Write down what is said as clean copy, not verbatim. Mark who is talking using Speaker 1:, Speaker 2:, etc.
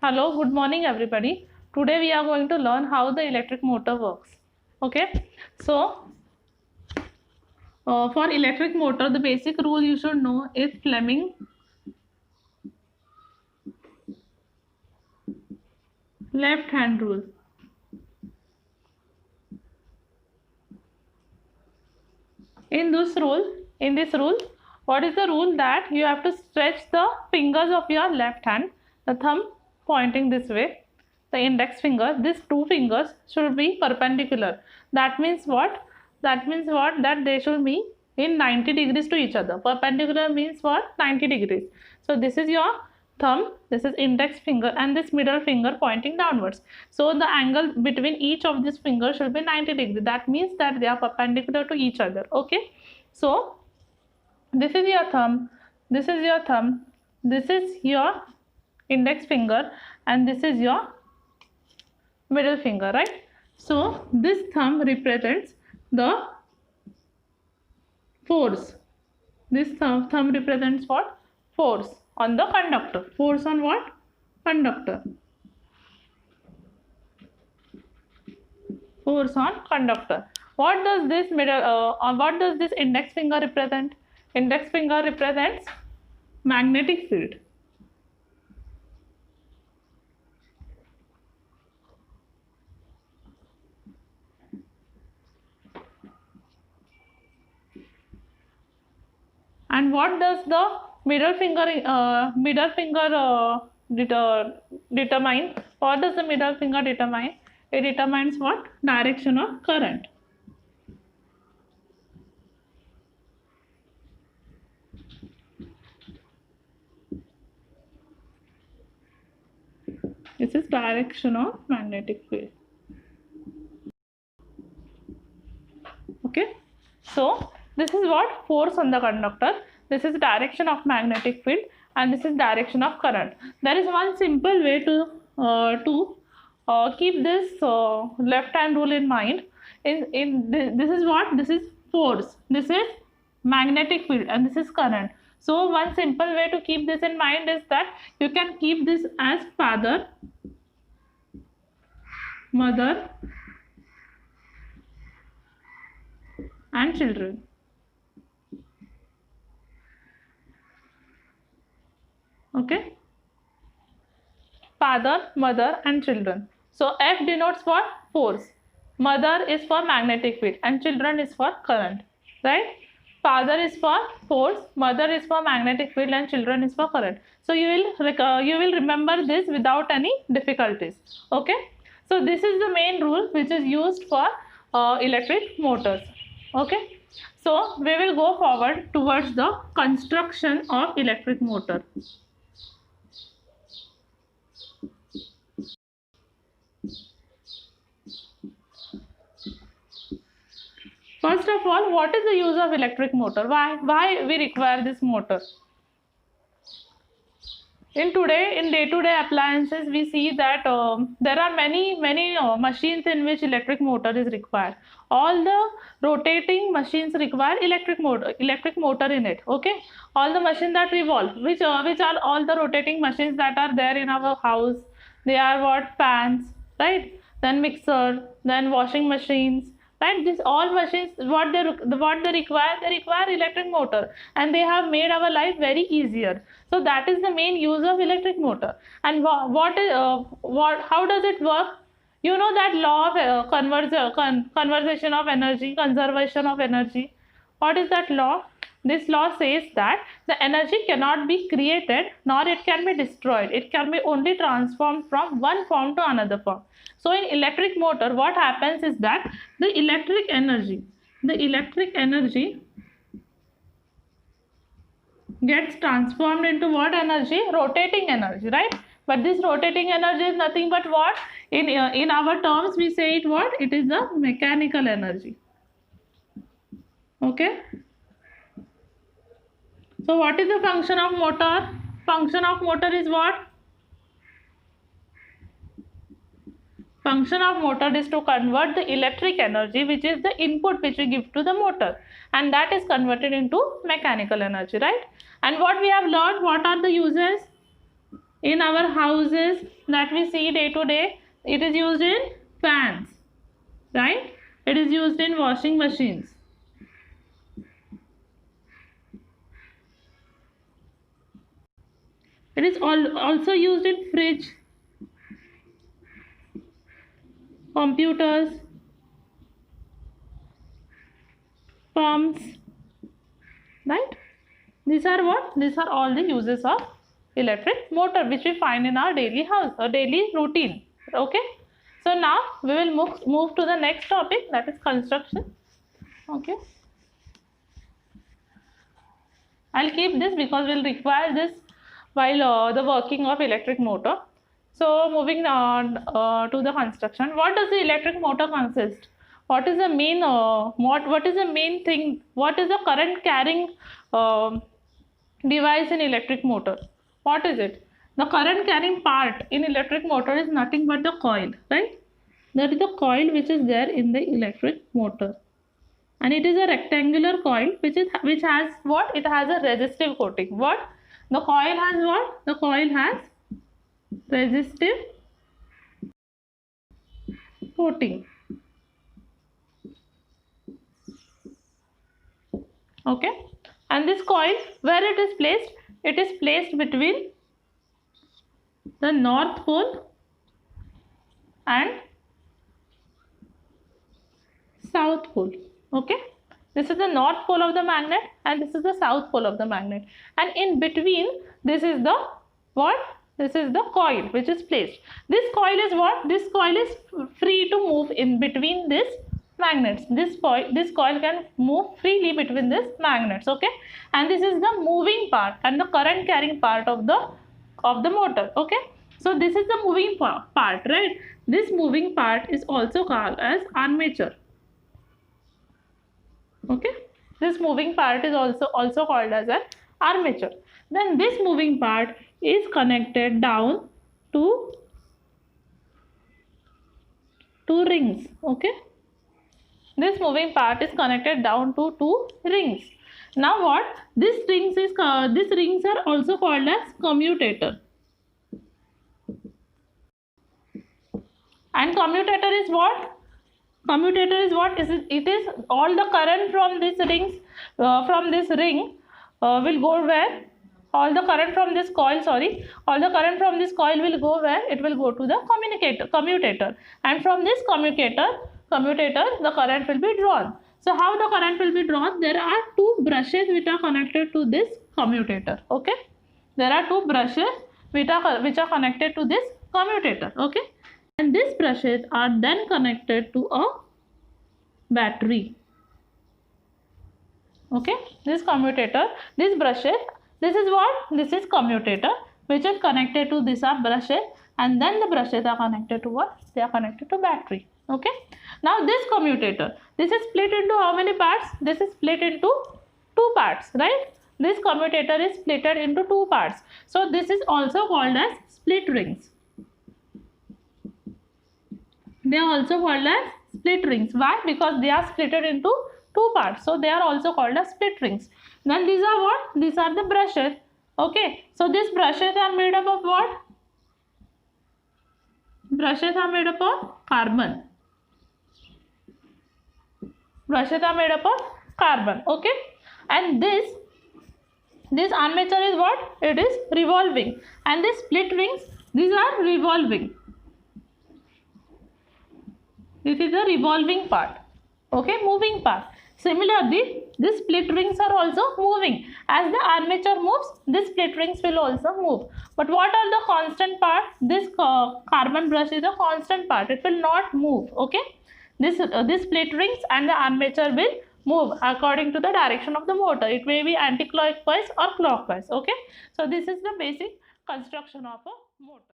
Speaker 1: Hello, good morning everybody. Today we are going to learn how the electric motor works. Okay, so for electric motor, the basic rule you should know is Fleming left hand rule. In this rule, what is the rule that you have to stretch the fingers of your left hand, the thumb pointing this way, the index finger, these two fingers should be perpendicular. That means what? That they should be in 90 degrees to each other. Perpendicular means what? 90 degrees. So this is your thumb, this is index finger, and this middle finger pointing downwards. So the angle between each of these fingers should be 90 degrees. That means that they are perpendicular to each other. Okay, so this is your thumb, this is your thumb, this is your index finger, and this is your middle finger, right? So this thumb represents the force. This thumb represents what? Force on the conductor. Force on what? Conductor. Force on conductor. What does this what does this index finger represent? Index finger represents magnetic field. And what does the middle finger determine? What does the middle finger determine? It determines what? Direction of current. This is direction of magnetic field. Okay, so this is what? Force on the conductor. This is direction of magnetic field, and this is direction of current. There is one simple way to keep this left hand rule in mind. This is what? This is force. This is magnetic field, and this is current. So one simple way to keep this in mind is that you can keep this as father, mother, and children. Okay, father, mother, and children. So F denotes for force, mother is for magnetic field, and children is for current, right? Father is for force, mother is for magnetic field, and children is for current. So you will remember this without any difficulties. Okay, so this is the main rule which is used for electric motors. Okay, so we will go forward towards the construction of electric motor. First of all, what is the use of electric motor? Why we require this motor? In day-to-day appliances, we see that there are many machines in which electric motor is required. All the rotating machines require electric motor in it. Okay, all the machines that revolve, which are all the rotating machines that are there in our house. They are what? Fans, right? Then mixer, then washing machines. Right, these all machines, what they require electric motor, and they have made our life very easier. So that is the main use of electric motor. And how does it work? You know that law of conservation of energy. What is that law? This law says that the energy cannot be created nor it can be destroyed. It can be only transformed from one form to another form. So in electric motor, what happens is that the electric energy gets transformed into what energy? Rotating energy, right? But this rotating energy is nothing but what? In our terms, we say it what? It is the mechanical energy. Okay. So what is the function of motor? Function of motor is what? Function of motor is to convert the electric energy, which is the input which we give to the motor, and that is converted into mechanical energy, right? And what we have learned, what are the uses? in our houses that we see day to day, it is used in fans, right? It is used in washing machines. It is also used in fridge, computers, pumps, right? These are what? These are all the uses of electric motor which we find in our daily routine. Okay. So now we will move to the next topic, that is construction. Okay. I'll keep this because we'll require this while the working of electric motor. So moving on to the construction. What does the electric motor consist? What is the main what is the main thing? What is the current carrying device in electric motor? What is it? The current carrying part in electric motor is nothing but the coil, right? That is the coil which is there in the electric motor, and it is a rectangular coil which has what? It has a resistive coating. What? The coil has what? The coil has resistive coating. Okay, and this coil, where it is placed? It is placed between the north pole and south pole. Okay, this is the north pole of the magnet and this is the south pole of the magnet, and in between this is the what? This is the coil which is placed. This coil is what? This coil is free to move in between this magnets. This coil can move freely between these magnets. Okay, and this is the moving part and the current carrying part of the motor. Okay, so this is the moving part, right? This moving part is also called as armature. Okay, this moving part is also called as an armature. Then this moving part is connected down to two rings. Okay, this moving part is connected down to two rings. Now what? These rings are also called as commutator. And commutator is what? Commutator is what? It is all the current from this ring will go where? All the current from this coil, all the current from this coil will go where? It will go to the commutator, and from this commutator the current will be drawn. So how the current will be drawn? There are two brushes which are connected to this commutator. Okay, there are two brushes which are connected to this commutator. Okay, and these brushes are then connected to a battery. Okay, this commutator, these brushes, this is what? This is commutator which is connected to these are brushes, and then the brushes are connected to what? They are connected to battery. Okay, now this commutator, this is split into how many parts? This is split into two parts, right? This commutator is split into two parts. So this is also called as split rings. They are also called as split rings. Why? Because they are split into two parts. So they are also called as split rings. Then these are what? These are the brushes. Okay. So these brushes are made up of what? Brushes are made up of carbon. Brushes are made up of carbon. Okay. And this armature is what? It is revolving. And these split rings, these are revolving. This is the revolving part. Okay, moving part. Similarly, these split rings are also moving. As the armature moves, these split rings will also move. But what are the constant part? This carbon brush is a constant part. It will not move. Okay, this split rings and the armature will move according to the direction of the motor. It may be anti-clockwise or clockwise. Okay, so this is the basic construction of a motor.